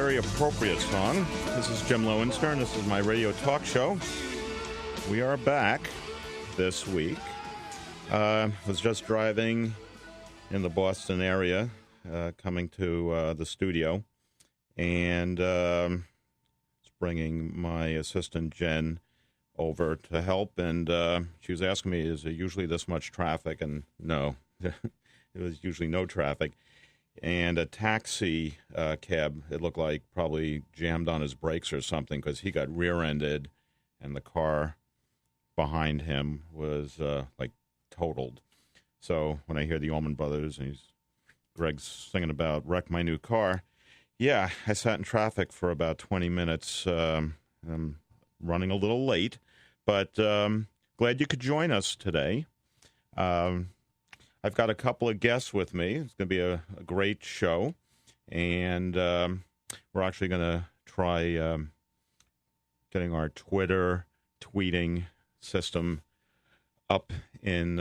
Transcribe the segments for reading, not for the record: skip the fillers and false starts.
very appropriate song. This is Jim Lowenstern. This is my radio talk show. We are back this week. Was just driving in the Boston area, coming to the studio, and bringing my assistant Jen over to help. And she was asking me, "Is there usually this much traffic?" And no, it was usually no traffic. And a taxi cab, it looked like, probably jammed on his brakes or something because he got rear-ended, and the car behind him was totaled. So when I hear the Allman Brothers and Greg's singing about "Wreck My New Car," yeah, I sat in traffic for about 20 minutes. I'm running a little late, but glad you could join us today. I've got a couple of guests with me. It's going to be a great show, and we're actually going to try getting our Twitter tweeting system up in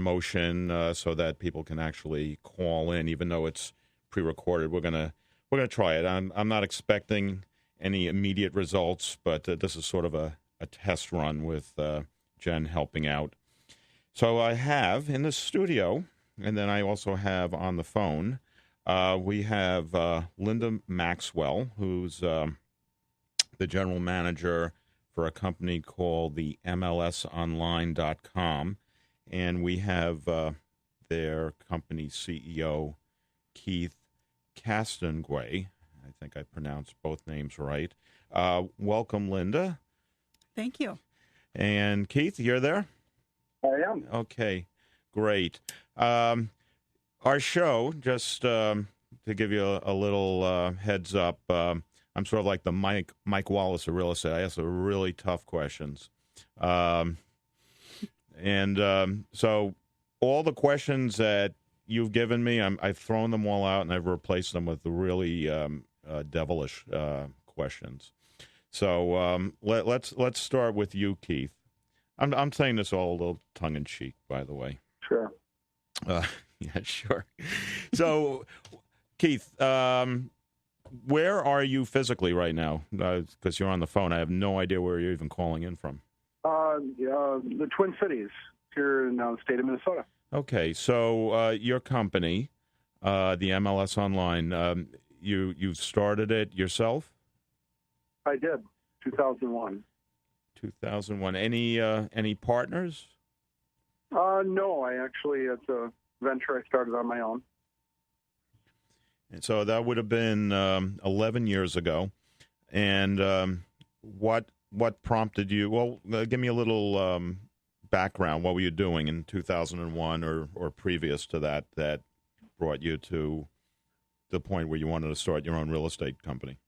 motion so that people can actually call in, even though it's pre-recorded. We're gonna try it. I'm not expecting any immediate results, but this is sort of a test run with Jen helping out. So I have in the studio, and then I also have on the phone, we have Linda Maxwell, who's the general manager for a company called the MLSonline.com, and we have their company CEO, Keith Castonguay. I think I pronounced both names right. Welcome, Linda. Thank you. And Keith, you're there? I am. Okay, great. Our show, just to give you a little heads up, I'm sort of like the Mike Wallace of real estate. I ask the really tough questions. So all the questions that you've given me, I've thrown them all out, and I've replaced them with the really devilish questions. So let's start with you, Keith. I'm saying this all a little tongue-in-cheek, by the way. Sure. Yeah, sure. So, Keith, where are you physically right now? Because you're on the phone. I have no idea where you're even calling in from. The Twin Cities here in the state of Minnesota. Okay, so your company, the MLS Online, you started it yourself? I did, 2001. 2001. Any partners? No, it's a venture I started on my own. And so that would have been 11 years ago. And what prompted you? Well, give me a little background. What were you doing in 2001 or previous to that brought you to the point where you wanted to start your own real estate company?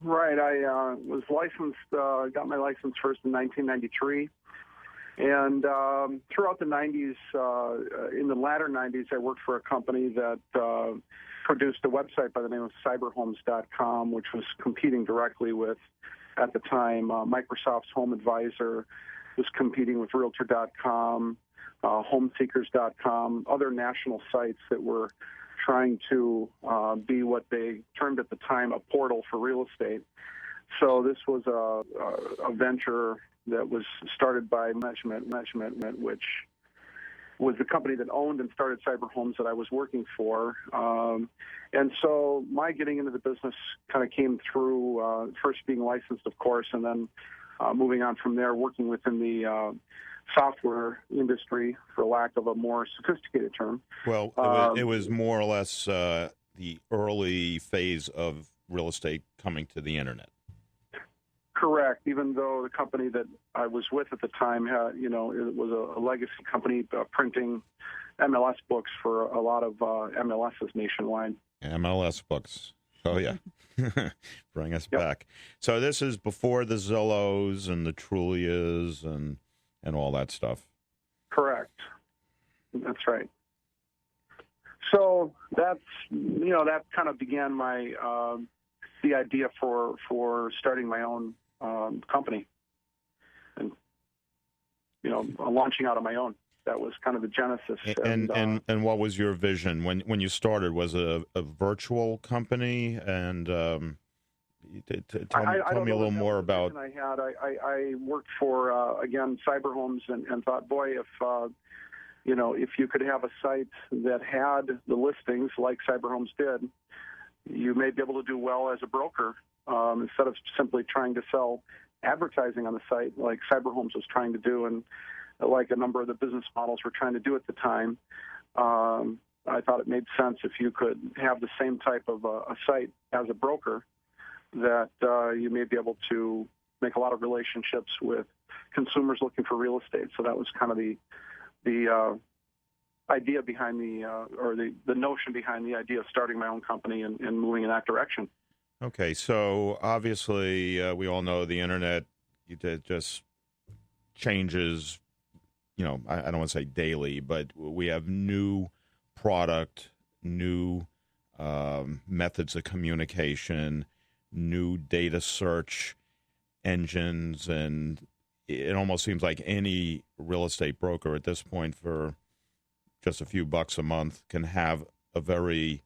Right. I was licensed, got my license first in 1993. And throughout the 90s, in the latter 90s, I worked for a company that produced a website by the name of cyberhomes.com, which was competing directly with, at the time, Microsoft's Home Advisor, was competing with Realtor.com, Homeseekers.com, other national sites that were trying to be what they termed at the time a portal for real estate. So this was a venture that was started by Management, which was the company that owned and started Cyber Homes that I was working for. And so my getting into the business kind of came through first being licensed, of course, and then moving on from there, working within the software industry, for lack of a more sophisticated term. Well, it was more or less the early phase of real estate coming to the internet. Correct. Even though the company that I was with at the time had, it was a legacy company printing MLS books for a lot of MLSs nationwide. MLS books. Oh, yeah. Bring us back. So this is before the Zillows and the Trulias and all that stuff. Correct. That's right. So that kind of began my the idea for starting my own company and launching out on my own. That was kind of the genesis. And what was your vision when you started? Was it a virtual company? And Tell me a little more about. I worked for again Cyber Homes and thought, boy, if you could have a site that had the listings like Cyber Homes did, you may be able to do well as a broker instead of simply trying to sell advertising on the site like Cyber Homes was trying to do, and like a number of the business models were trying to do at the time. I thought it made sense if you could have the same type of a site as a broker, that you may be able to make a lot of relationships with consumers looking for real estate. So that was kind of the idea behind the notion behind the idea of starting my own company and moving in that direction. Okay, so obviously we all know the internet just changes. I don't want to say daily, but we have new product, new methods of communication, new data search engines, and it almost seems like any real estate broker at this point, for just a few bucks a month, can have a very,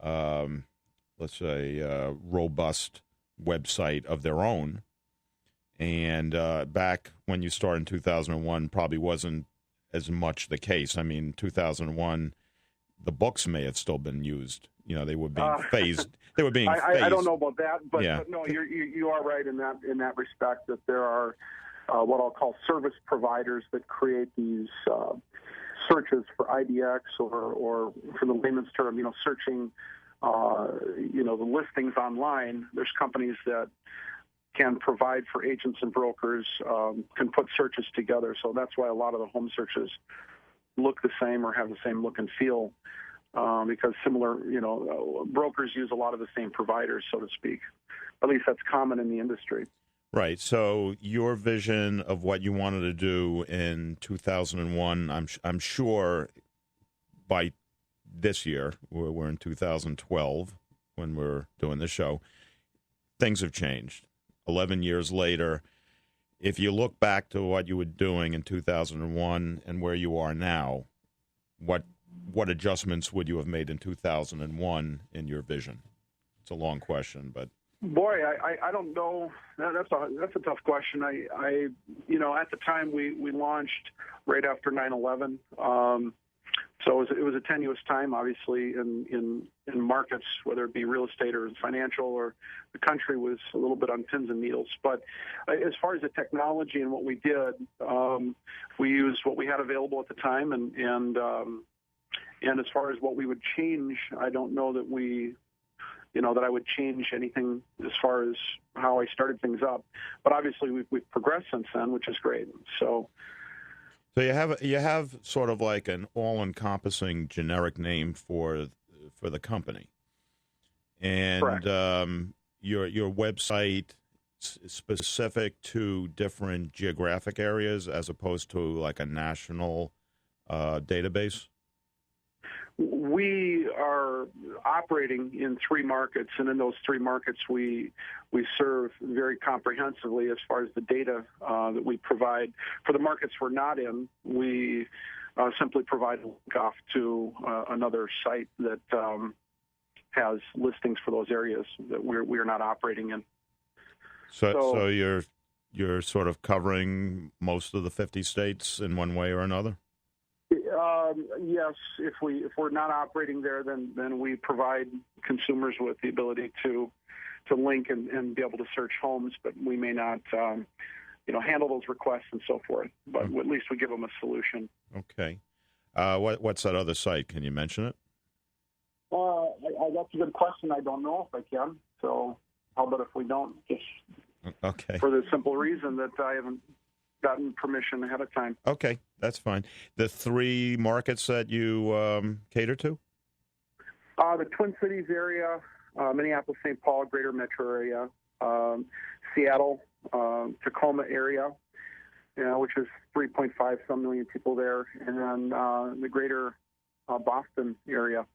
let's say, robust website of their own. And back when you started in 2001, probably wasn't as much the case. I mean, 2001, the books may have still been used. They were being phased. They were being phased. I don't know about that, but, yeah. But no, you are right in that respect, that there are what I'll call service providers that create these searches for IDX or for the layman's term, searching the listings online. There's companies that can provide for agents and brokers, can put searches together. So that's why a lot of the home searches look the same or have the same look and feel, because similar, brokers use a lot of the same providers, so to speak. At least that's common in the industry. Right. So your vision of what you wanted to do in 2001, I'm sure by this year, we're in 2012 when we're doing this show, things have changed. 11 years later, if you look back to what you were doing in 2001 and where you are now, what adjustments would you have made in 2001 in your vision? It's a long question, but boy, I don't know. That's a tough question. I at the time we launched right after 9/11. So it was a tenuous time, obviously, in markets, whether it be real estate or financial, or the country was a little bit on pins and needles. But as far as the technology and what we did, we used what we had available at the time, and as far as what we would change, I don't know that that I would change anything as far as how I started things up. But obviously, we've progressed since then, which is great. So you have sort of like an all-encompassing generic name for the company, and your website specific to different geographic areas as opposed to like a national database. We are operating in 3 markets, and in those 3 markets, we serve very comprehensively as far as the data that we provide. For the markets we're not in, we simply provide a link off to another site that has listings for those areas that we're not operating in. So you're sort of covering most of the 50 states in one way or another? Yes, if we're not operating there, then we provide consumers with the ability to link and be able to search homes, but we may not, handle those requests and so forth. But at least we give them a solution. Okay. What's that other site? Can you mention it? That's a good question. I don't know if I can. So how about if we don't? Just okay. For the simple reason that I haven't gotten permission ahead of time. Okay, that's fine. The 3 markets that you cater to? The Twin Cities area, Minneapolis, St. Paul, greater metro area, Seattle, Tacoma area, which is 3.5 some million people there, and then the greater Boston area.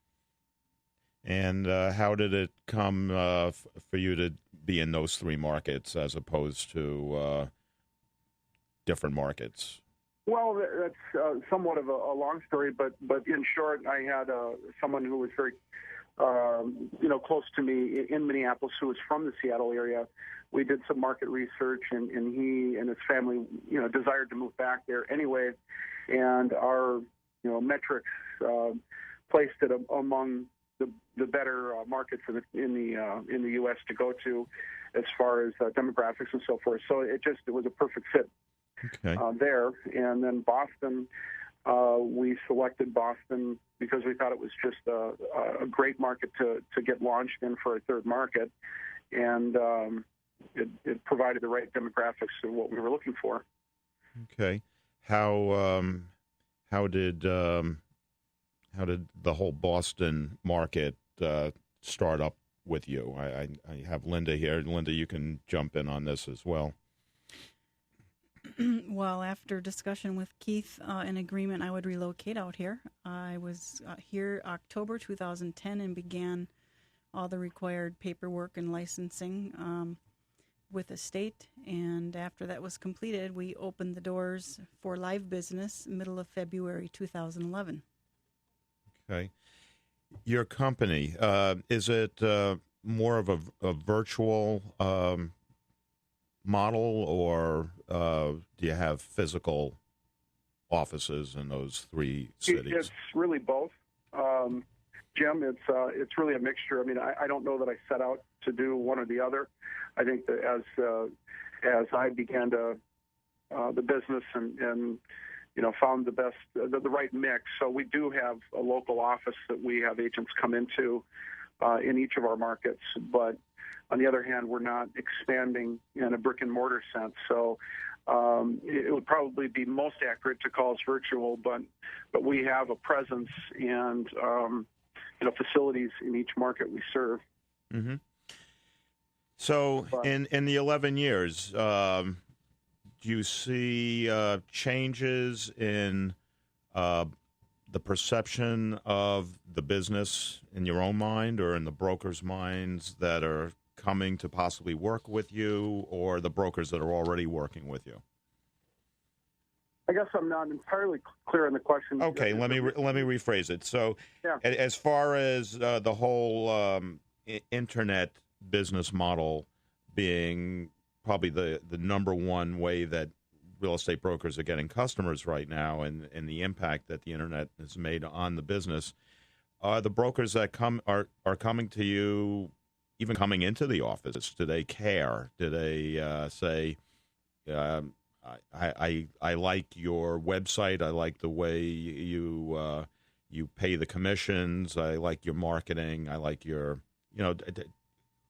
And how did it come for you to be in those 3 markets as opposed to different markets? Well, that's somewhat of a long story, but in short, I had someone who was very close to me in Minneapolis, who was from the Seattle area. We did some market research, and he and his family, desired to move back there anyway. And our, metrics placed it among the better markets in the U.S. to go to, as far as demographics and so forth. So it was a perfect fit there. And then Boston, we selected Boston because we thought it was just a great market to get launched in for a third market, and it provided the right demographics of what we were looking for. Okay, how did the whole Boston market start up with you? I have Linda here. Linda, you can jump in on this as well. Well, after discussion with Keith, an agreement I would relocate out here. I was here October 2010 and began all the required paperwork and licensing with the state. And after that was completed, we opened the doors for live business middle of February 2011. Okay. Your company, is it more of a virtual model, or do you have physical offices in those three cities? It's really both, Jim. It's really a mixture. I mean, I don't know that I set out to do one or the other. I think that as I began to the business and found the right mix. So we do have a local office that we have agents come into in each of our markets, but on the other hand, we're not expanding in a brick and mortar sense. So it would probably be most accurate to call us virtual, but we have a presence and facilities in each market we serve. Mm-hmm. So in the 11 years, do you see changes in the perception of the business in your own mind or in the brokers' minds that are coming to possibly work with you, or the brokers that are already working with you? I guess I'm not entirely clear on the question. Okay, let me rephrase it. So, as far as the whole internet business model being probably the number one way that real estate brokers are getting customers right now, and the impact that the internet has made on the business, are the brokers that are coming to you, even coming into the office, do they care? Do they say, I like your website, I like the way you pay the commissions, I like your marketing, I like your,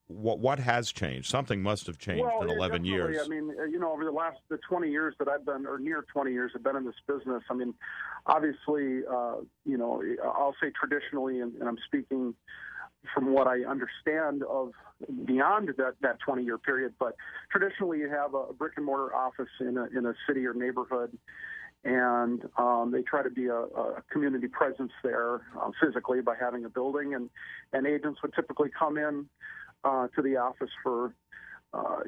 what has changed? Something must have changed in 11 years. I mean, over the 20 years that I've been, or near 20 years I've been in this business, I mean, obviously, I'll say traditionally, and I'm speaking from what I understand of beyond that 20-year period, but traditionally you have a brick and mortar office in a city or neighborhood, and they try to be a community presence there physically by having a building, and agents would typically come in to the office for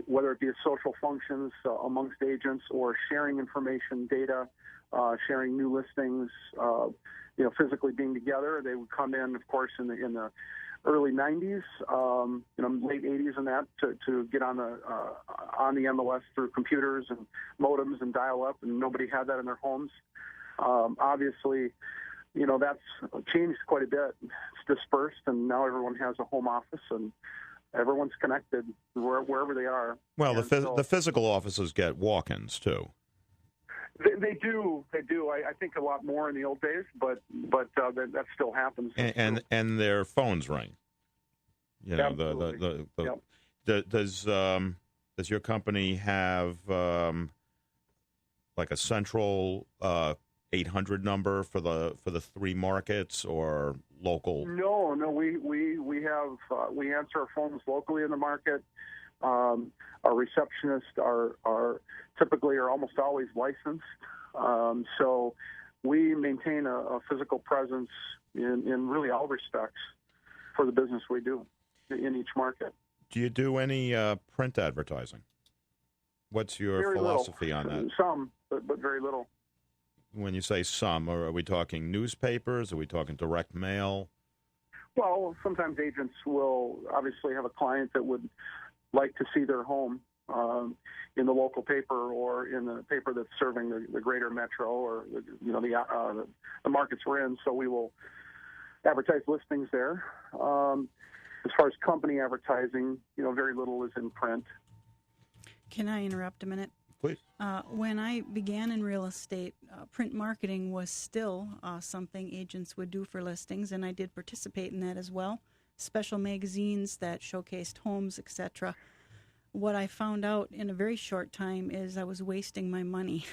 whether it be a social functions amongst agents or sharing information, data, sharing new listings, physically being together. They would come in, of course, in the early 90s, late 80s and that, to get on the MLS through computers and modems and dial-up, and nobody had that in their homes. Obviously, that's changed quite a bit. It's dispersed, and now everyone has a home office, and everyone's connected wherever they are. Well, the physical offices get walk-ins, too. They do. I think a lot more in the old days, but that still happens. And their phones ring. Absolutely. Does your company have like a central 800 number for the three markets, or local? No. We have we answer our phones locally in the market. Our receptionists are typically or almost always licensed. So we maintain a physical presence in really all respects for the business we do in each market. Do you do any print advertising? What's your very philosophy little. on that? Some, but very little. When you say some, are we talking newspapers? Are we talking direct mail? Well, sometimes agents will obviously have a client that would like to see their home in the local paper or in the paper that's serving the greater metro or the markets we're in. So we will advertise listings there. As far as company advertising, very little is in print. Can I interrupt a minute? Please. When I began in real estate, print marketing was still something agents would do for listings, and I did participate in that as well. Special magazines that showcased homes, etc. What I found out in a very short time is I was wasting my money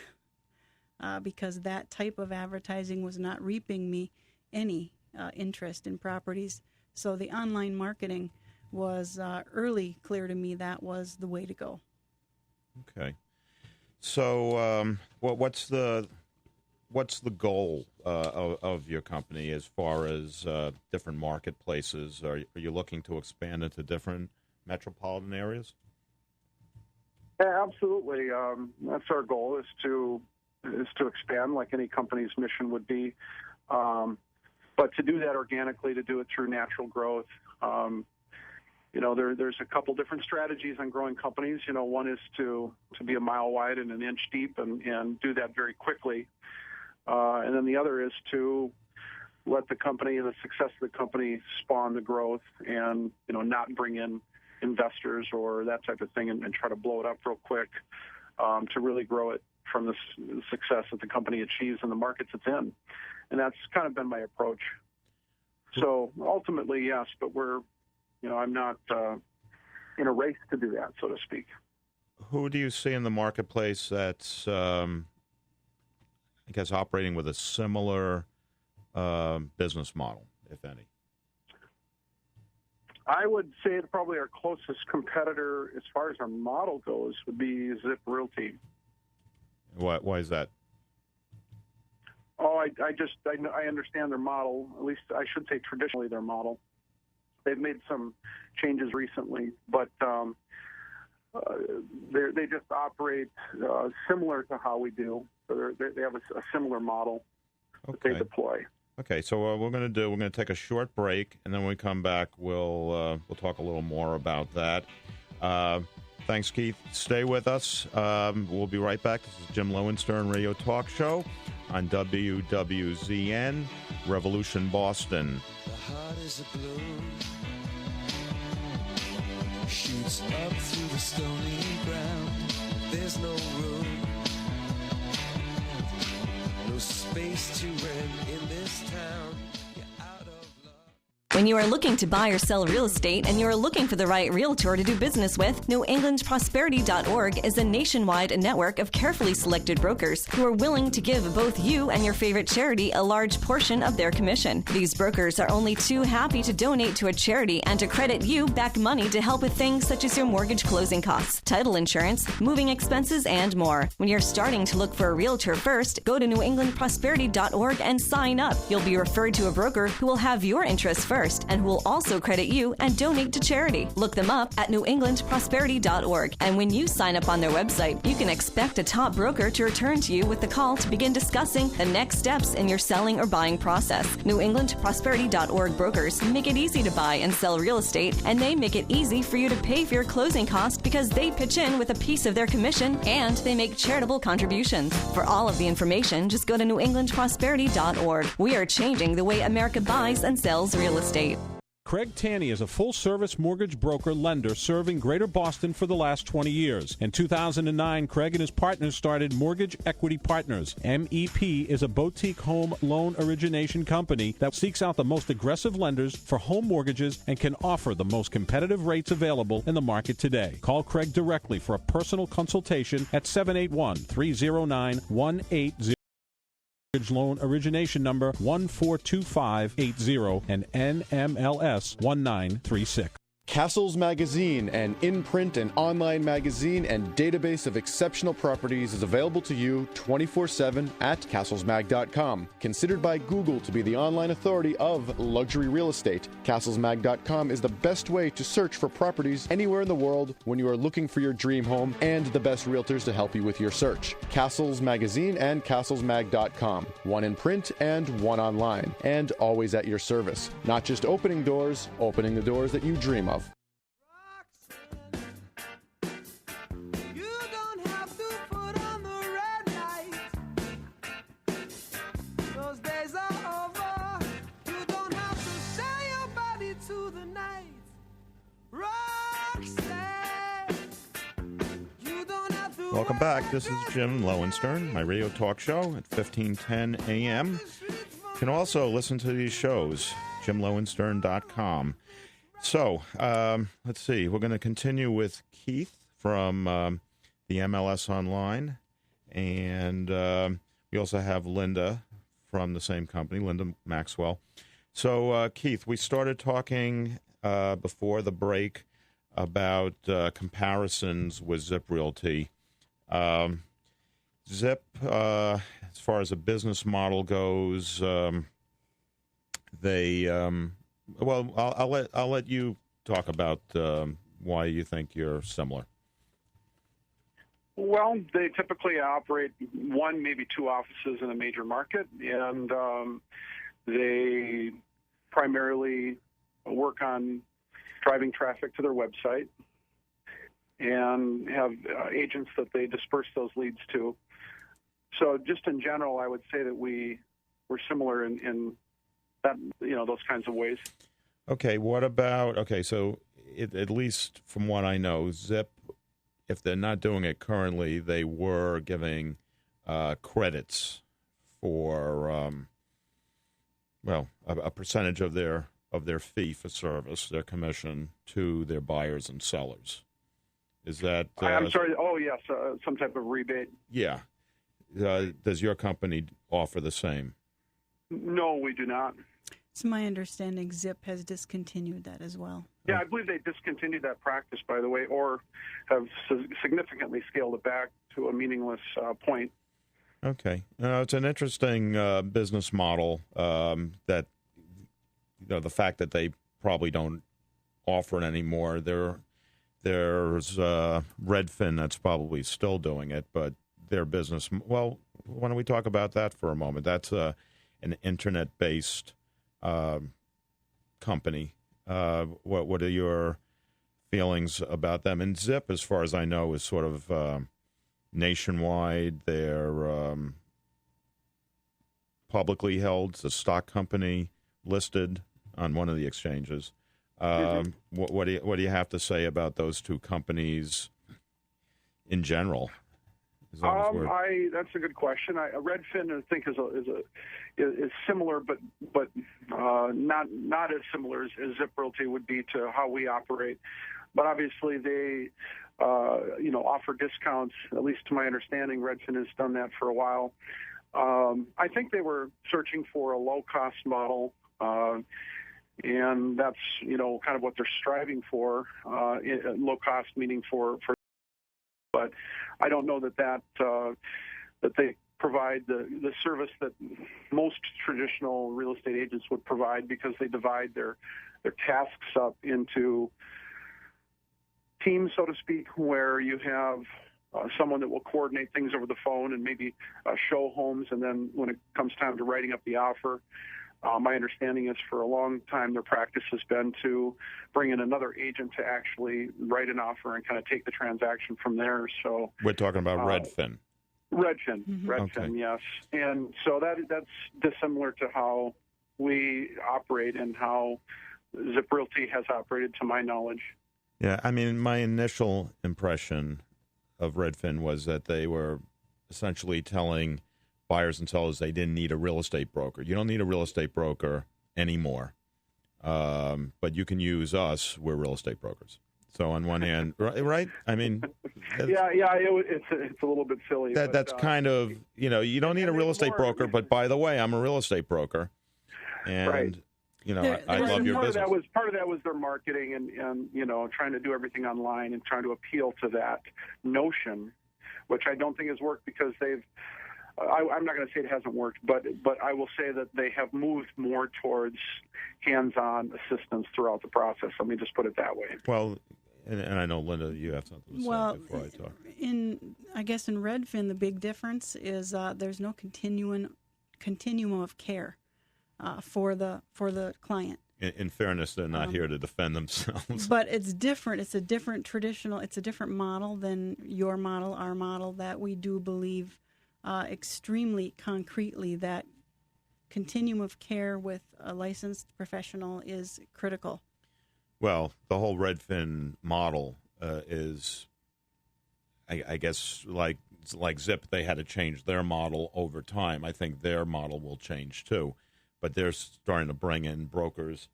because that type of advertising was not reaping me any interest in properties. So the online marketing was early clear to me that was the way to go. Okay. So what's the goal of your company as far as different marketplaces? Are you looking to expand into different metropolitan areas? Yeah, absolutely. That's our goal, is to expand like any company's mission would be. But to do that organically, to do it through natural growth, there's a couple different strategies on growing companies. One is to be a mile wide and an inch deep and do that very quickly. And then the other is to let the company and the success of the company spawn the growth and, not bring in investors or that type of thing and try to blow it up real quick, to really grow it from the success that the company achieves in the markets it's in. And that's kind of been my approach. So ultimately, yes, but I'm not in a race to do that, so to speak. Who do you see in the marketplace that's, operating with a similar business model, if any? I would say that probably our closest competitor, as far as our model goes, would be Zip Realty. Why is that? Oh, I understand their model. At least I should say traditionally their model. They've made some changes recently, but they just operate similar to how we do. So they have a similar model that they deploy. Okay, so what we're going to take a short break, and then when we come back, we'll talk a little more about that. Thanks, Keith. Stay with us. We'll be right back. This is Jim Lowenstern Radio Talk Show on WWZN, Revolution Boston. The heart is a balloon, shoots up through the stony ground. There's no room, no space to rent in this town. You're out of luck. When you are looking to buy or sell real estate and you are looking for the right realtor to do business with, NewEnglandProsperity.org is a nationwide network of carefully selected brokers who are willing to give both you and your favorite charity a large portion of their commission. These brokers are only too happy to donate to a charity and to credit you back money to help with things such as your mortgage closing costs, title insurance, moving expenses, and more. When you're starting to look for a realtor first, go to NewEnglandProsperity.org and sign up. You'll be referred to a broker who will have your interests first and who will also credit you and donate to charity. Look them up at NewEnglandProsperity.org. And when you sign up on their website, you can expect a top broker to return to you with the call to begin discussing the next steps in your selling or buying process. NewEnglandProsperity.org brokers make it easy to buy and sell real estate, and they make it easy for you to pay for your closing costs because they pitch in with a piece of their commission and they make charitable contributions. For all of the information, just go to NewEnglandProsperity.org. We are changing the way America buys and sells real estate. Craig Taney is a full-service mortgage broker lender serving Greater Boston for the last 20 years. In 2009, Craig and his partners started Mortgage Equity Partners. MEP is a boutique home loan origination company that seeks out the most aggressive lenders for home mortgages and can offer the most competitive rates available in the market today. Call Craig directly for a personal consultation at 781-309-180. Loan origination number 142580 and NMLS 1936. Castles Magazine, an in-print and online magazine and database of exceptional properties, is available to you 24/7 at castlesmag.com. Considered by Google to be the online authority of luxury real estate, castlesmag.com is the best way to search for properties anywhere in the world when you are looking for your dream home, and the best realtors to help you with your search. Castles Magazine and castlesmag.com, one in print and one online, and always at your service. Not just opening doors, opening the doors that you dream of. Welcome back. This is Jim Lowenstern, my radio talk show at 1510 a.m. You can also listen to these shows, jimlowenstern.com. So, let's see. We're going to continue with Keith from the MLS Online. And we also have Linda from the same company, Linda Maxwell. So, Keith, we started talking before the break about comparisons with Zip Realty. Zip, as far as a business model goes, they well, I'll let you talk about why you think you're similar. Well, they typically operate one, maybe two offices in a major market, and they primarily work on driving traffic to their website and have agents that they disperse those leads to. So just in general, I would say that we're similar in that, those kinds of ways. Okay, so at least from what I know, Zip, if they're not doing it currently, they were giving credits for, a percentage of their fee for service, their commission, to their buyers and sellers. Is that... I'm sorry. Oh, yes, some type of rebate. Yeah. Does your company offer the same? No, we do not. It's my understanding Zip has discontinued that as well. Yeah, I believe they discontinued that practice, by the way, or have significantly scaled it back to a meaningless point. Okay. It's an interesting business model that, the fact that they probably don't offer it anymore. There's Redfin that's probably still doing it, but their business... Well, why don't we talk about that for a moment? That's an internet-based company. What are your feelings about them? And Zip, as far as I know, is sort of nationwide. They're publicly held. It's a stock company listed on one of the exchanges. What do you have to say about those two companies in general? That's a good question. Redfin, I think, is similar, but not as similar as Zip Realty would be to how we operate. But obviously, they offer discounts. At least to my understanding, Redfin has done that for a while. I think they were searching for a low-cost model. And that's, kind of what they're striving for, low cost meaning for. But I don't know that they provide the service that most traditional real estate agents would provide, because they divide their tasks up into teams, so to speak, where you have someone that will coordinate things over the phone and maybe show homes, and then when it comes time to writing up the offer. My understanding is for a long time their practice has been to bring in another agent to actually write an offer and kind of take the transaction from there. So we're talking about Redfin. Redfin, Okay. Yes. And so that's dissimilar to how we operate and how Zip Realty has operated, to my knowledge. Yeah, I mean, my initial impression of Redfin was that they were essentially telling buyers and sellers they didn't need a real estate broker. You don't need a real estate broker anymore, but you can use us. We're real estate brokers. So on one hand, right? I mean, it's a little bit silly. That's kind of, you don't need a real estate broker, but by the way, I'm a real estate broker. And right. I love your business. Part of that was their marketing and trying to do everything online and trying to appeal to that notion, which I don't think has worked because they've. I'm not going to say it hasn't worked, but I will say that they have moved more towards hands-on assistance throughout the process. Let me just put it that way. Well, and I know, Linda, you have something to say before I talk. I guess in Redfin, the big difference is there's no continuum of care for the client. In fairness, they're not here to defend themselves. But it's different. It's a different model than your model, our model, that we do believe extremely concretely that continuum of care with a licensed professional is critical. Well, the whole Redfin model is, I guess, like Zip, they had to change their model over time. I think their model will change too. But they're starting to bring in brokers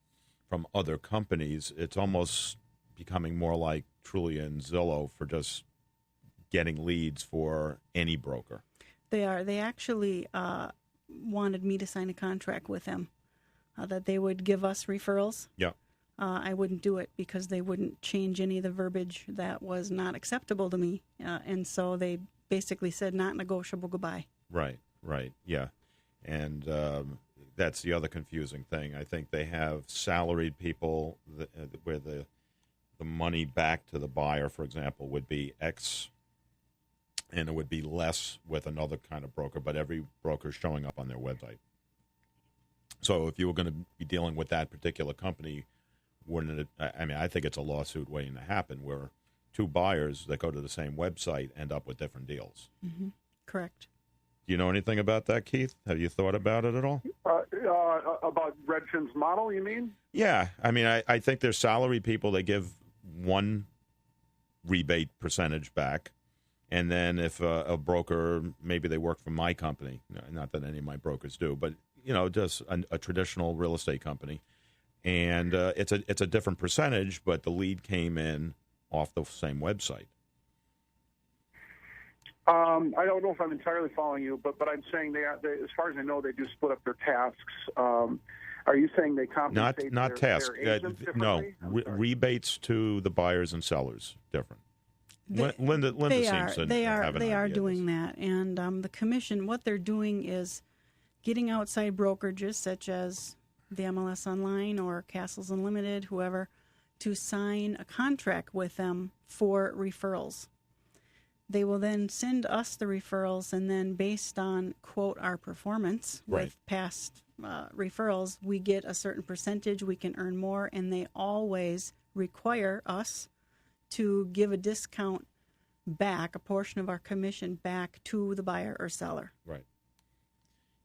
from other companies. It's almost becoming more like Trulia and Zillow for just getting leads for any broker. They are. They actually wanted me to sign a contract with them that they would give us referrals. Yeah. I wouldn't do it because they wouldn't change any of the verbiage that was not acceptable to me. And so they basically said, not negotiable, goodbye. Right, yeah. And that's the other confusing thing. I think they have salaried people where the money back to the buyer, for example, would be X, and it would be less with another kind of broker, but every broker is showing up on their website. So if you were going to be dealing with that particular company, wouldn't it? I mean, I think it's a lawsuit waiting to happen where two buyers that go to the same website end up with different deals. Mm-hmm. Correct. Do you know anything about that, Keith? Have you thought about it at all? About Redfin's model, you mean? Yeah. I mean, I think they're salary people. They give one rebate percentage back. And then if a broker, maybe they work for my company, not that any of my brokers do, but, just a traditional real estate company. And it's a different percentage, but the lead came in off the same website. I don't know if I'm entirely following you, but I'm saying they, as far as I know, they do split up their tasks. Are you saying they compensate not tasks? Their agents differently? No, rebates to the buyers and sellers different. Linda seems to have an They are idea doing that, and the commission. What they're doing is getting outside brokerages such as the MLS Online or Castles Unlimited, whoever, to sign a contract with them for referrals. They will then send us the referrals, and then based on, quote, our performance with past referrals, we get a certain percentage, we can earn more, and they always require us to give a discount back, a portion of our commission back to the buyer or seller. Right.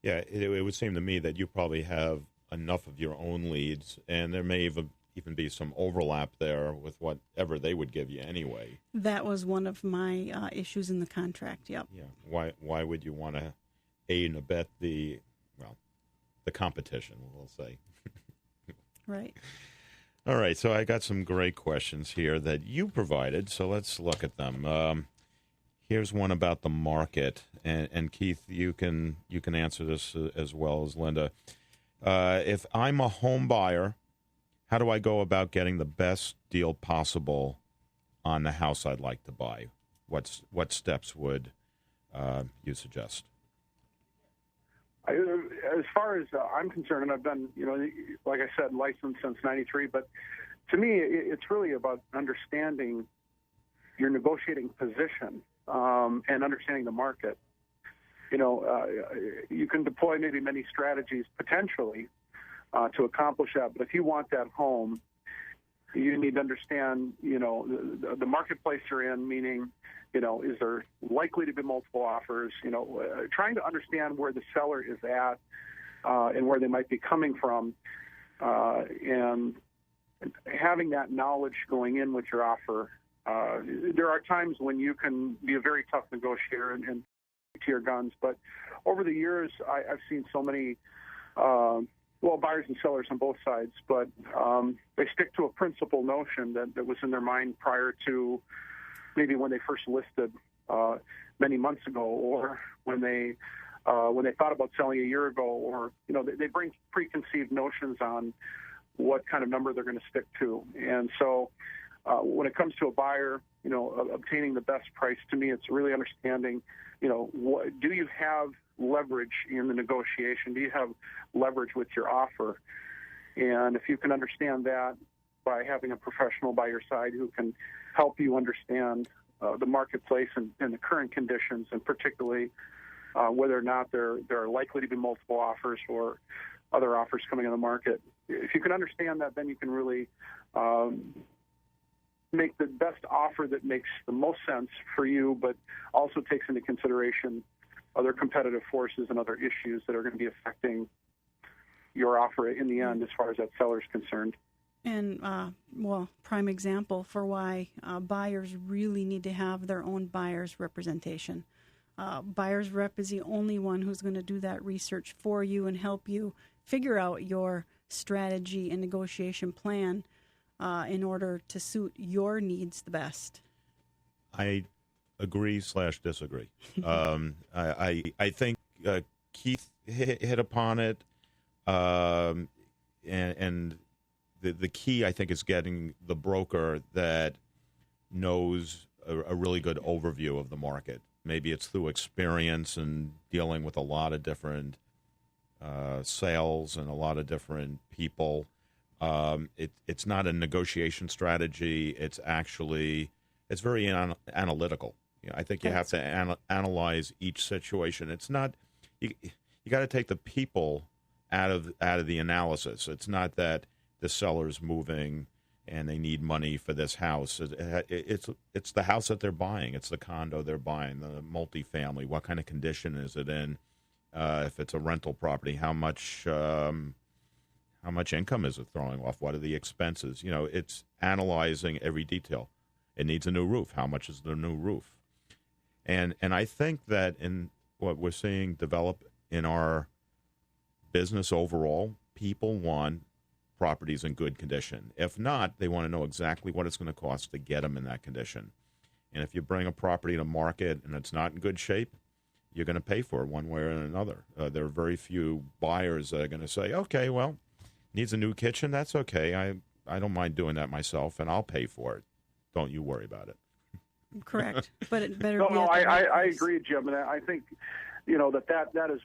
Yeah, it would seem to me that you probably have enough of your own leads, and there may even be some overlap there with whatever they would give you anyway. That was one of my issues in the contract, yep. Yeah. Why would you want to aid and abet the competition, we'll say. Right. All right, so I got some great questions here that you provided, so let's look at them. Here's one about the market, and Keith, you can answer this as well as Linda. If I'm a home buyer, how do I go about getting the best deal possible on the house I'd like to buy? What steps would you suggest? As far as I'm concerned, and I've been, like I said, licensed since '93, but to me, it's really about understanding your negotiating position and understanding the market. You can deploy maybe many strategies potentially to accomplish that, but if you want that home, you need to understand, the marketplace you're in, meaning, is there likely to be multiple offers, trying to understand where the seller is at and where they might be coming from, and having that knowledge going in with your offer. There are times when you can be a very tough negotiator and to your guns, but over the years, I've seen so many buyers and sellers on both sides, but they stick to a principal notion that was in their mind prior to maybe when they first listed many months ago, or when they when they thought about selling a year ago, or they bring preconceived notions on what kind of number they're going to stick to. And so when it comes to a buyer, obtaining the best price, to me, it's really understanding, what do you have leverage in the negotiation? Do you have leverage with your offer? And if you can understand that by having a professional by your side who can help you understand the marketplace and the current conditions, and particularly whether or not there are likely to be multiple offers or other offers coming on the market. If you can understand that, then you can really make the best offer that makes the most sense for you, but also takes into consideration other competitive forces and other issues that are going to be affecting your offer in the end as far as that seller is concerned. And, prime example for why buyers really need to have their own buyer's representation. Buyer's rep is the only one who's going to do that research for you and help you figure out your strategy and negotiation plan in order to suit your needs the best. I agree/disagree. I think Keith hit upon it, and the key, I think, is getting the broker that knows a really good overview of the market. Maybe it's through experience and dealing with a lot of different sales and a lot of different people. It's not a negotiation strategy. It's very analytical. I think you have to analyze each situation. It's not you got to take the people out of the analysis. It's not that the seller's moving and they need money for this house. It's the house that they're buying. It's the condo they're buying, the multifamily. What kind of condition is it in? If it's a rental property, how much income is it throwing off? What are the expenses? It's analyzing every detail. It needs a new roof. How much is the new roof? And I think that in what we're seeing develop in our business overall, people want properties in good condition. If not, they want to know exactly what it's going to cost to get them in that condition. And if you bring a property to market and it's not in good shape, you're going to pay for it one way or another. There are very few buyers that are going to say, okay, well, needs a new kitchen. That's okay. I don't mind doing that myself, and I'll pay for it. Don't you worry about it. Correct. But it better be I agree, Jim. And I think, that is,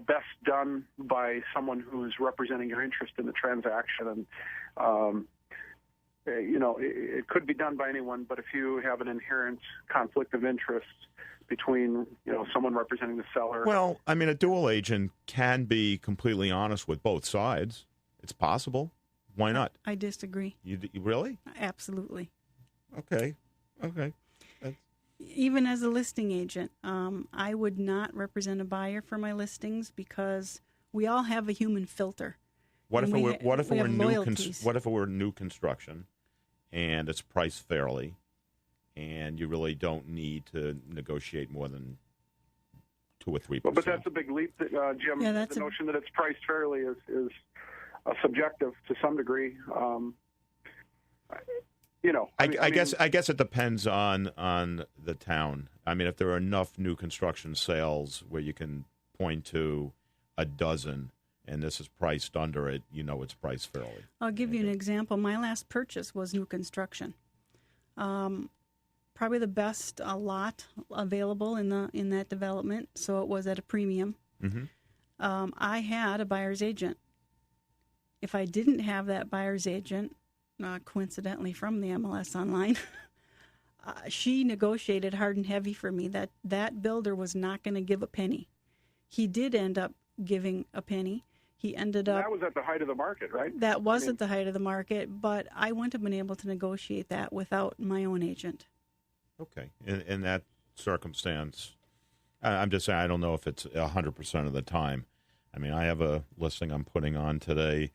best done by someone who's representing your interest in the transaction. And, it could be done by anyone, but if you have an inherent conflict of interest between, someone representing the seller. Well, I mean, a dual agent can be completely honest with both sides. It's possible. Why not? I disagree. You really? Absolutely. Okay. Even as a listing agent, I would not represent a buyer for my listings because we all have a human filter. What if it were new construction, and it's priced fairly, and you really don't need to negotiate more than 2 or 3%? But that's a big leap, Jim. Yeah, the notion that it's priced fairly is subjective to some degree. I guess it depends on the town. I mean, if there are enough new construction sales where you can point to a dozen, and this is priced under it, it's priced fairly. I'll give you an example. My last purchase was new construction. Probably the best lot available in that development, so it was at a premium. Mm-hmm. I had a buyer's agent. If I didn't have that buyer's agent, coincidentally from the MLS Online, she negotiated hard and heavy for me. That builder was not going to give a penny. He did end up giving a penny. He ended up... That was at the height of the market, right? That was at the height of the market, but I wouldn't have been able to negotiate that without my own agent. Okay. In that circumstance, I'm just saying I don't know if it's 100% of the time. I mean, I have a listing I'm putting on today.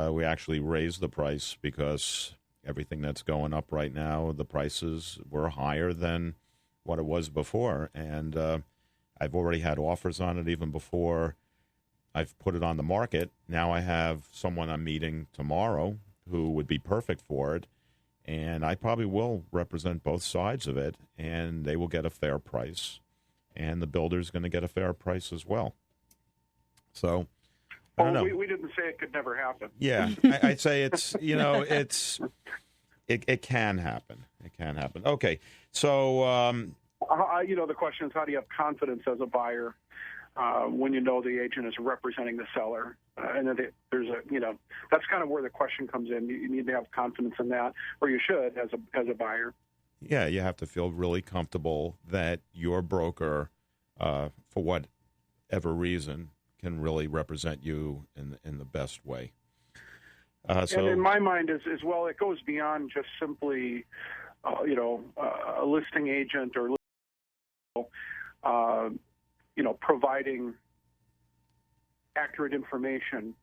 We actually raised the price because everything that's going up right now, the prices were higher than what it was before. And I've already had offers on it even before I've put it on the market. Now I have someone I'm meeting tomorrow who would be perfect for it. And I probably will represent both sides of it, and they will get a fair price. and the builder's going to get a fair price as well. So, I don't know. We didn't say it could never happen. Yeah, I'd say it's, it can happen. It can happen. Okay, so... the question is, how do you have confidence as a buyer when you know the agent is representing the seller? And then there's that's kind of where the question comes in. You need to have confidence in that, or you should as a buyer. Yeah, you have to feel really comfortable that your broker, for whatever reason, can really represent you in the best way. And in my mind, as well, it goes beyond just simply, a listing agent or providing accurate information.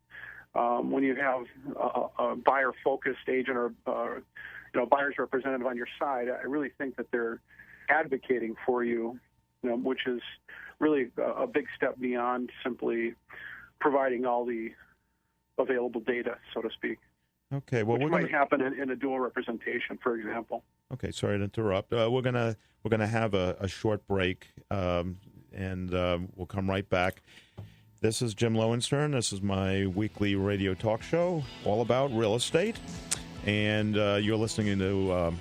When you have a buyer-focused agent or buyer's representative on your side, I really think that they're advocating for you, which is really a big step beyond simply providing all the available data, so to speak. Okay, well, which might happen in a dual representation, for example. Okay, sorry to interrupt. We're gonna have a short break, and we'll come right back. This is Jim Lowenstern. This is my weekly radio talk show all about real estate, and you're listening to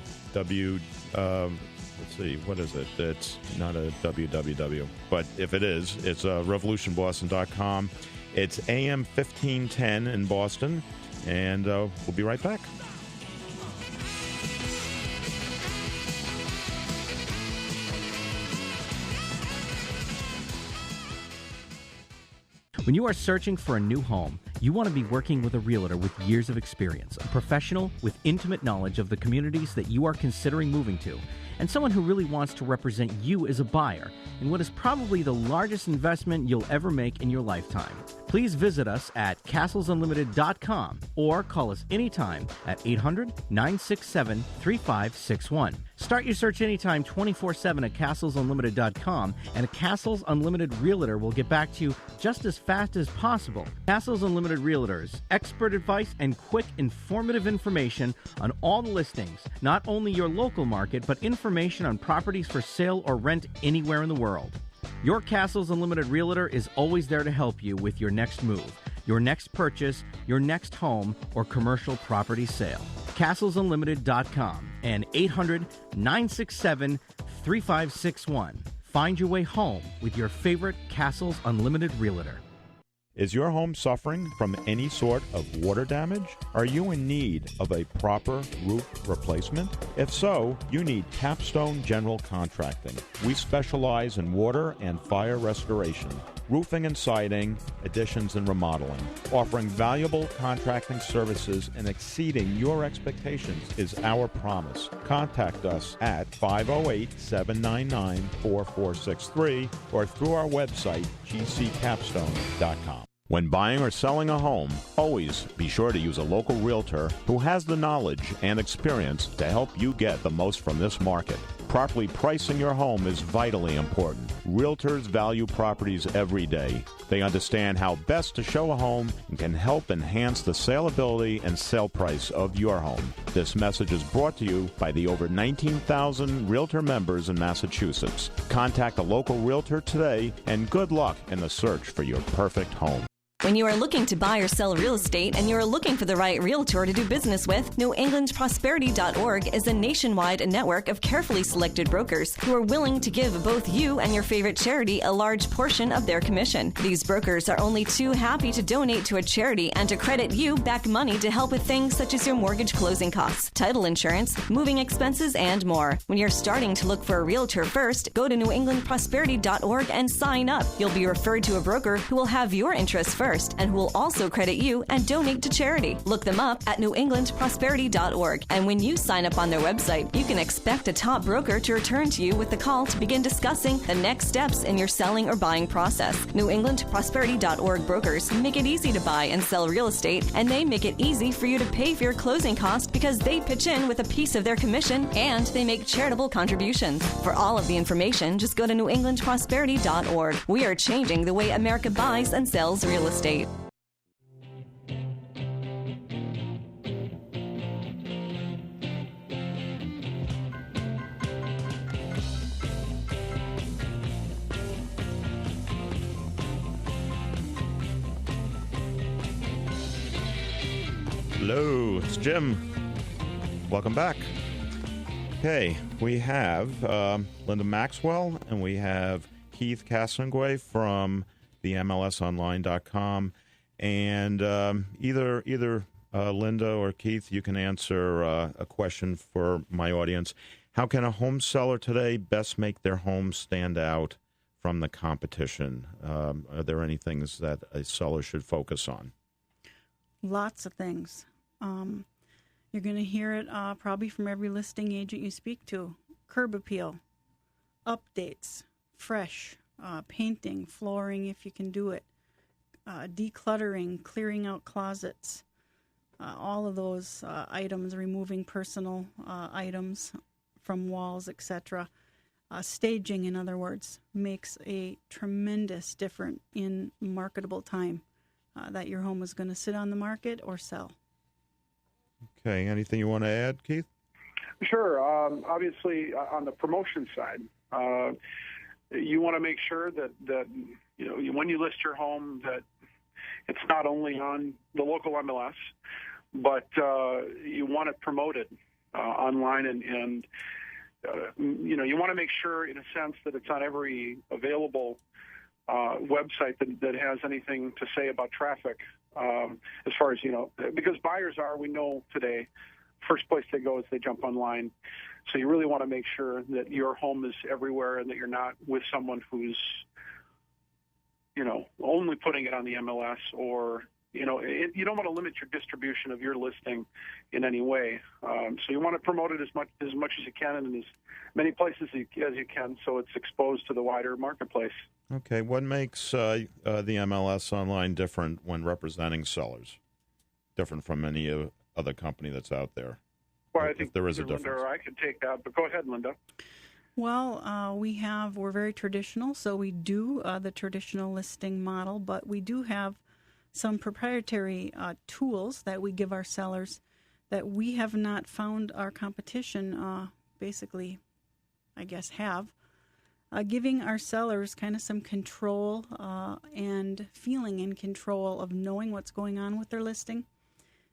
let's see, what is it? It's not a WWW, but if it is, it's revolutionboston.com. It's AM 1510 in Boston, and we'll be right back. When you are searching for a new home, you want to be working with a realtor with years of experience, a professional with intimate knowledge of the communities that you are considering moving to, and someone who really wants to represent you as a buyer in what is probably the largest investment you'll ever make in your lifetime. Please visit us at castlesunlimited.com or call us anytime at 800-967-3561. Start your search anytime 24/7 at castlesunlimited.com, and a Castles Unlimited Realtor will get back to you just as fast as possible. Castles Unlimited Realtors, expert advice and quick, informative information on all the listings, not only your local market, but information on properties for sale or rent anywhere in the world. Your Castles Unlimited Realtor is always there to help you with your next move, your next purchase, your next home, or commercial property sale. CastlesUnlimited.com and 800-967-3561. Find your way home with your favorite Castles Unlimited Realtor. Is your home suffering from any sort of water damage? Are you in need of a proper roof replacement? If so, you need Capstone General Contracting. We specialize in water and fire restoration, roofing and siding, additions and remodeling. Offering valuable contracting services and exceeding your expectations is our promise. Contact us at 508-799-4463 or through our website, gccapstone.com. When buying or selling a home, always be sure to use a local realtor who has the knowledge and experience to help you get the most from this market. Properly pricing your home is vitally important. Realtors value properties every day. They understand how best to show a home and can help enhance the saleability and sale price of your home. This message is brought to you by the over 19,000 realtor members in Massachusetts. Contact a local realtor today, and good luck in the search for your perfect home. When you are looking to buy or sell real estate and you are looking for the right realtor to do business with, NewEnglandProsperity.org is a nationwide network of carefully selected brokers who are willing to give both you and your favorite charity a large portion of their commission. These brokers are only too happy to donate to a charity and to credit you back money to help with things such as your mortgage closing costs, title insurance, moving expenses, and more. When you're starting to look for a realtor first, go to NewEnglandProsperity.org and sign up. You'll be referred to a broker who will have your interests first and who will also credit you and donate to charity. Look them up at NewEnglandProsperity.org. And when you sign up on their website, you can expect a top broker to return to you with a call to begin discussing the next steps in your selling or buying process. NewEnglandProsperity.org brokers make it easy to buy and sell real estate, and they make it easy for you to pay for your closing costs because they pitch in with a piece of their commission and they make charitable contributions. For all of the information, just go to NewEnglandProsperity.org. We are changing the way America buys and sells real estate. Hello, it's Jim. Welcome back. Okay, we have Linda Maxwell and we have Keith Castonguay from the MLSonline.com. And either Linda or Keith, you can answer a question for my audience. How can a home seller today best make their home stand out from the competition? Are there any things that a seller should focus on? Lots of things. You're going to hear it probably from every listing agent you speak to. Curb appeal, updates, fresh, painting, flooring if you can do it, decluttering, clearing out closets, all of those items, removing personal items from walls, etc. Staging, in other words, makes a tremendous difference in marketable time that your home is going to sit on the market or sell. Okay, anything you want to add, Keith? Sure. Obviously, on the promotion side, you want to make sure that when you list your home, that it's not only on the local MLS, but you want it promoted online, and you want to make sure, in a sense, that it's on every available website that has anything to say about traffic. As far as, because buyers we know today, first place they go is they jump online. So you really want to make sure that your home is everywhere and that you're not with someone who's, only putting it on the MLS, or, you don't want to limit your distribution of your listing in any way. So you want to promote it as much as you can and in as many places as you can, so it's exposed to the wider marketplace. Okay, what makes the MLS Online different when representing sellers? Different from any other company that's out there? Well, I think there is a difference. Linda, or I could take that, but go ahead, Linda. Well, we're very traditional, so we do the traditional listing model, but we do have some proprietary tools that we give our sellers that we have not found our competition basically, I guess, have. Giving our sellers kind of some control and feeling in control of knowing what's going on with their listing.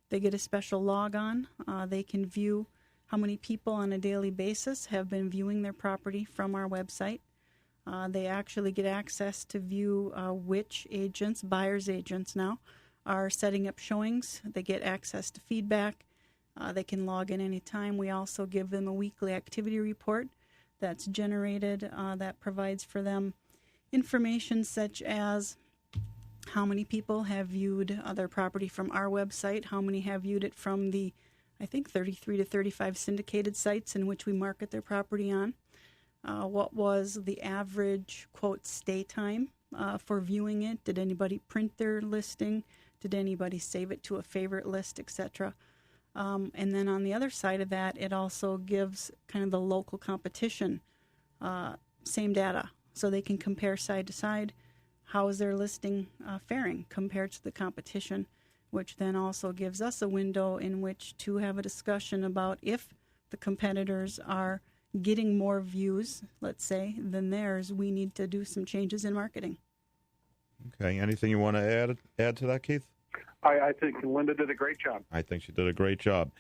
They get a special log on. They can view how many people on a daily basis have been viewing their property from our website. They actually get access to view which agents, buyer's agents now, are setting up showings. They get access to feedback. They can log in anytime. We also give them a weekly activity report that's generated that provides for them information such as how many people have viewed their property from our website, how many have viewed it from the, I think, 33 to 35 syndicated sites in which we market their property on. What was the average, quote, stay time for viewing it? Did anybody print their listing? Did anybody save it to a favorite list, etc.? And then on the other side of that, it also gives kind of the local competition same data. So they can compare side to side. How is their listing faring compared to the competition, which then also gives us a window in which to have a discussion about if the competitors are getting more views, let's say, than theirs, we need to do some changes in marketing. Okay. Anything you want to add to that, Keith? I think Linda did a great job. I think she did a great job.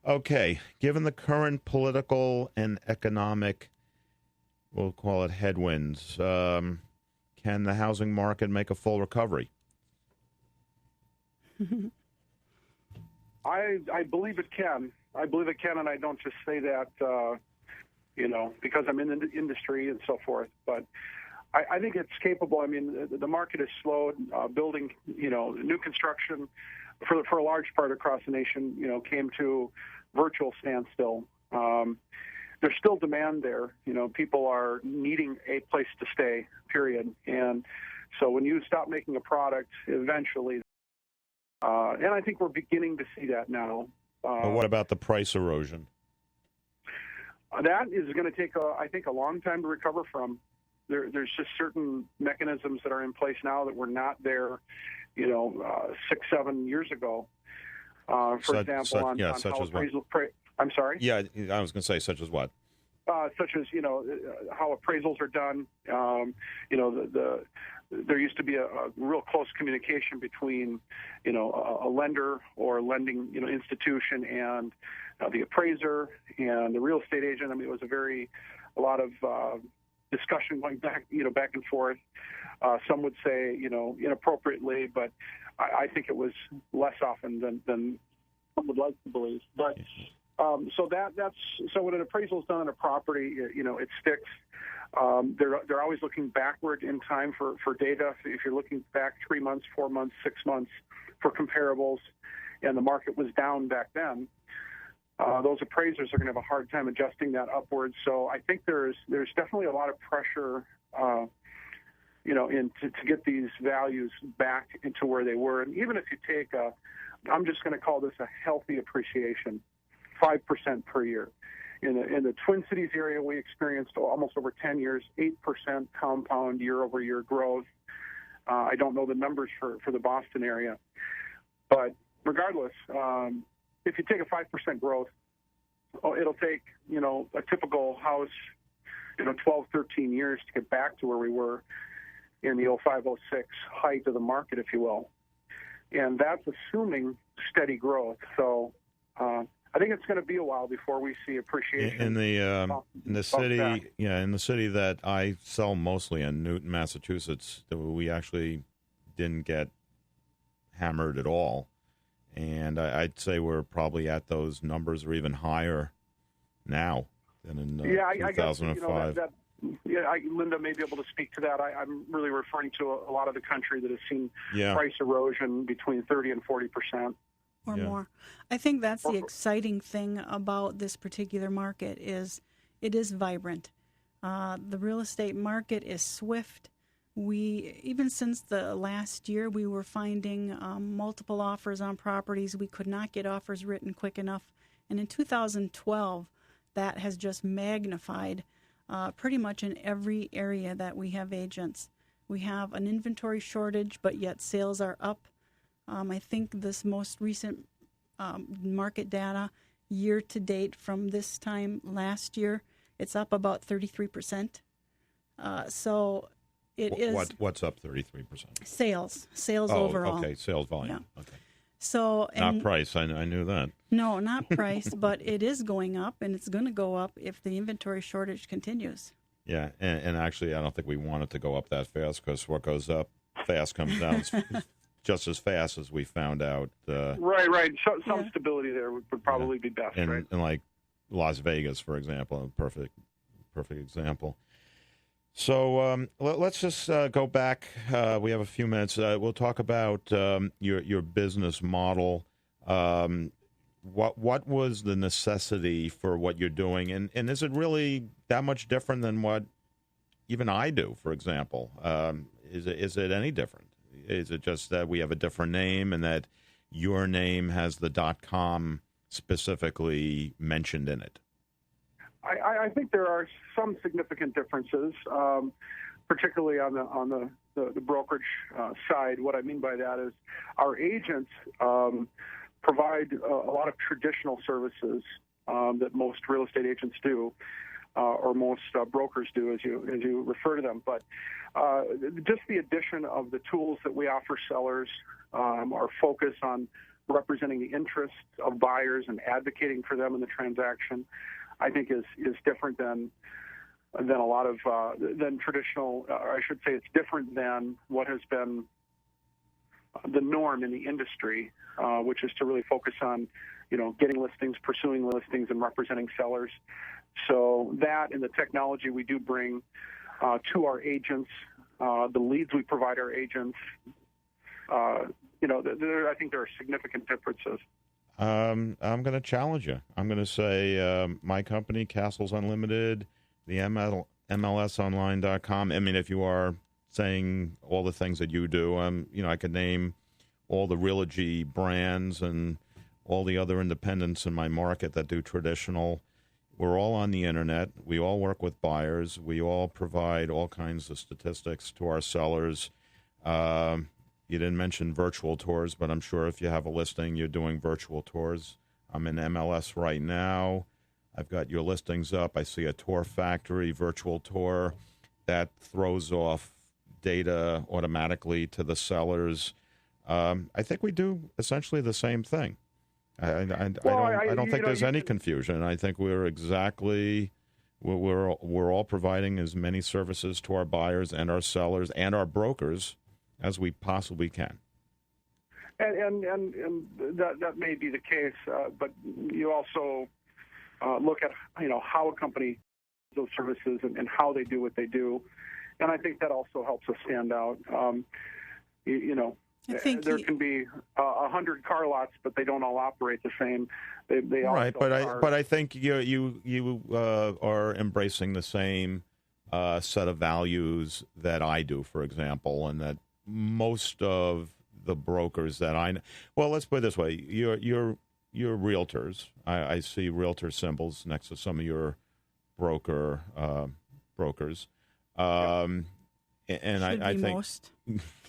Okay. Given the current political and economic, we'll call it headwinds, can the housing market make a full recovery? I believe it can. I believe it can, and I don't just say that, because I'm in the industry and so forth. But I think it's capable. I mean, the market is slowed. Building, new construction for a large part across the nation, came to virtual standstill. There's still demand there. People are needing a place to stay, period. And so when you stop making a product, eventually, and I think we're beginning to see that now. But what about the price erosion? That is going to take, I think, a long time to recover from. There's just certain mechanisms that are in place now that were not there, 6-7 years ago. For example, on how appraisal. I'm sorry? Yeah, I was going to say, such as what? Such as, how appraisals are done, there used to be a real close communication between, a lender or lending, institution and the appraiser and the real estate agent. I mean, it was a lot of discussion going back and forth. Some would say, inappropriately, but I think it was less often than some would like to believe. But so when an appraisal is done on a property, it sticks. They're always looking backward in time for data. If you're looking back 3 months, 4 months, 6 months for comparables, and the market was down back then, those appraisers are going to have a hard time adjusting that upwards. So I think there's definitely a lot of pressure, to get these values back into where they were. And even if you take I'm just going to call this a healthy appreciation, 5% per year. In the Twin Cities area, we experienced almost over 10 years, 8% compound year-over-year growth. I don't know the numbers for the Boston area. But regardless, if you take a 5% growth, it'll take, a typical house, 12, 13 years to get back to where we were in the 05, 06 height of the market, if you will. And that's assuming steady growth. So I think it's going to be a while before we see appreciation in the city. Back. Yeah, in the city that I sell mostly in, Newton, Massachusetts, we actually didn't get hammered at all, and I'd say we're probably at those numbers or even higher now than in 2005. Linda may be able to speak to that. I'm really referring to a lot of the country that has seen price erosion between 30 and 40%. Or more. I think that's the exciting thing about this particular market is it is vibrant. The real estate market is swift. Even since the last year, we were finding multiple offers on properties. We could not get offers written quick enough. And in 2012, that has just magnified pretty much in every area that we have agents. We have an inventory shortage, but yet sales are up. I think this most recent market data year to date from this time last year, it's up about 33%. So it is. What's up 33%? Sales overall. Okay, sales volume. Yeah. Okay. So not price. I knew that. No, not price, but it is going up, and it's going to go up if the inventory shortage continues. Yeah, and actually, I don't think we want it to go up that fast because what goes up fast comes down just as fast as we found out. Right. So, some stability there would probably be best, right? And like Las Vegas, for example, a perfect example. So let's just go back. We have a few minutes. We'll talk about your business model. What was the necessity for what you're doing, and is it really that much different than what even I do, for example? Is it any different? Is it just that we have a different name and that your name has the .com specifically mentioned in it? I think there are some significant differences, particularly on the brokerage side. What I mean by that is our agents provide a lot of traditional services that most real estate agents do, or most brokers do, as you refer to them. But just the addition of the tools that we offer sellers, our focus on representing the interests of buyers and advocating for them in the transaction, I think is different than a lot of than traditional. Or I should say, it's different than what has been the norm in the industry, which is to really focus on, getting listings, pursuing listings, and representing sellers. So that and the technology we do bring to our agents, the leads we provide our agents, I think there are significant differences. I'm going to challenge you. I'm going to say my company, Castles Unlimited, the MLSonline.com. I mean, if you are saying all the things that you do, I could name all the Realogy brands and all the other independents in my market that do traditional. We're all on the internet. We all work with buyers. We all provide all kinds of statistics to our sellers. You didn't mention virtual tours, but I'm sure if you have a listing, you're doing virtual tours. I'm in MLS right now. I've got your listings up. I see a Tour Factory virtual tour that throws off data automatically to the sellers. I think we do essentially the same thing. I don't think there's any confusion. I think we're all providing as many services to our buyers and our sellers and our brokers as we possibly can. And that may be the case, but you also look at how a company does those services and how they do what they do, and I think that also helps us stand out. There can be 100 car lots, but they don't all operate the same. They all right, but I think you are embracing the same set of values that I do, for example, and that most of the brokers that I know. Well, let's put it this way: you're realtors. I see realtor symbols next to some of your brokers. And I think most.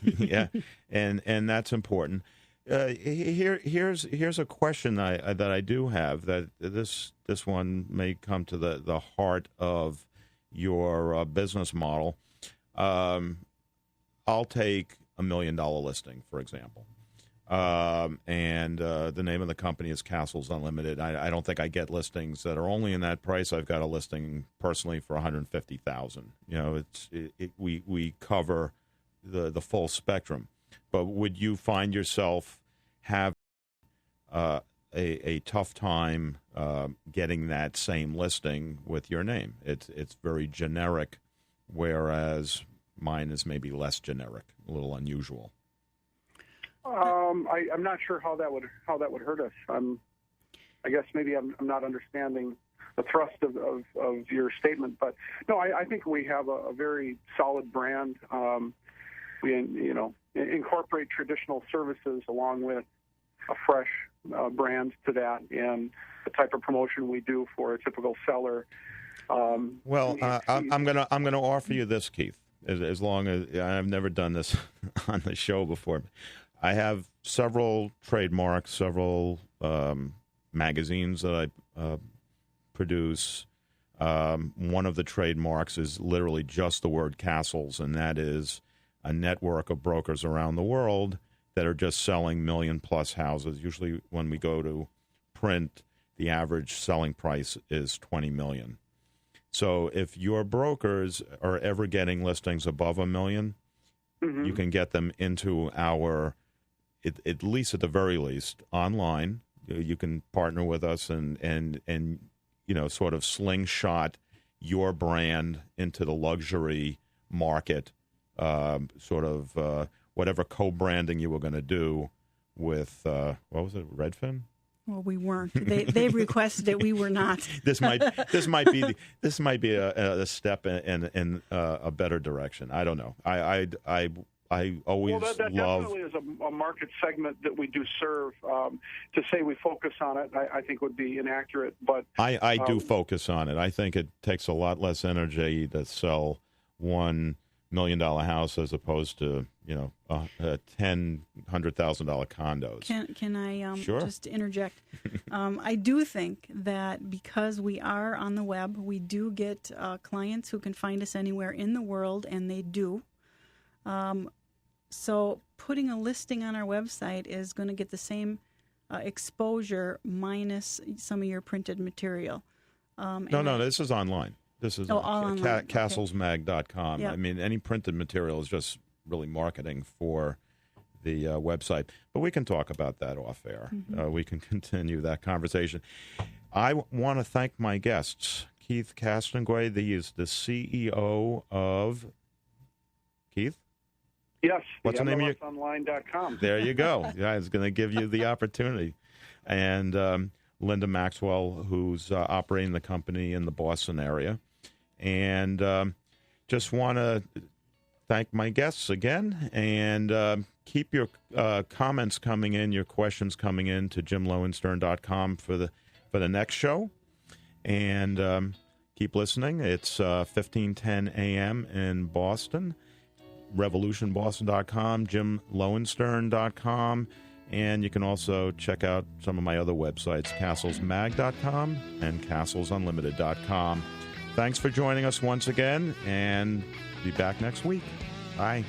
yeah, and that's important. Here's a question that I do have, that this one may come to the heart of your business model. I'll take $1 million listing, for example, and the name of the company is Castles Unlimited. I don't think I get listings that are only in that price. I've got a listing personally for $150,000. We cover the full spectrum. But would you find yourself have a tough time getting that same listing with your name? It's very generic, whereas mine is maybe less generic, a little unusual. I'm not sure how that would hurt us. I guess maybe I'm not understanding the thrust of your statement, but no, I think we have a very solid brand. We incorporate traditional services along with a fresh brand to that, and the type of promotion we do for a typical seller. I'm gonna offer you this, Keith. As long as I've never done this on the show before, I have several trademarks, several magazines that I produce. One of the trademarks is literally just the word Castles, and that is a network of brokers around the world that are just selling million-plus houses. Usually when we go to print, the average selling price is $20 million. So if your brokers are ever getting listings above $1 million, you can get them into our, at least at the very least, online. You can partner with us and sort of slingshot your brand into the luxury market, whatever co-branding you were going to do with, what was it, Redfin? Well, we weren't. They requested it. We were not. This might be a step in a better direction. I don't know. I always that love. Definitely is a market segment that we do serve. To say we focus on it, I think would be inaccurate. But I do focus on it. I think it takes a lot less energy to sell $1 million house as opposed to $100,000 condos. Can I sure. just interject? I do think that because we are on the web, we do get clients who can find us anywhere in the world, and they do. So putting a listing on our website is going to get the same exposure minus some of your printed material. No, this is online. This is castlesmag.com. Yep. I mean, any printed material is just really marketing for the website. But we can talk about that off air. Mm-hmm. We can continue that conversation. I want to thank my guests. Keith Castonguay, he is the CEO of... Keith? Yes. What's the name of your... MLSonline.com. There you go. Yeah, I was going to give you the opportunity. And Linda Maxwell, who's operating the company in the Boston area. And just want to thank my guests again, and keep your comments coming in, your questions coming in to jimlowenstern.com for the next show. And keep listening. It's 1510 a.m. in Boston. RevolutionBoston.com, JimLowenstern.com. And you can also check out some of my other websites, CastlesMag.com and CastlesUnlimited.com. Thanks for joining us once again, and be back next week. Bye.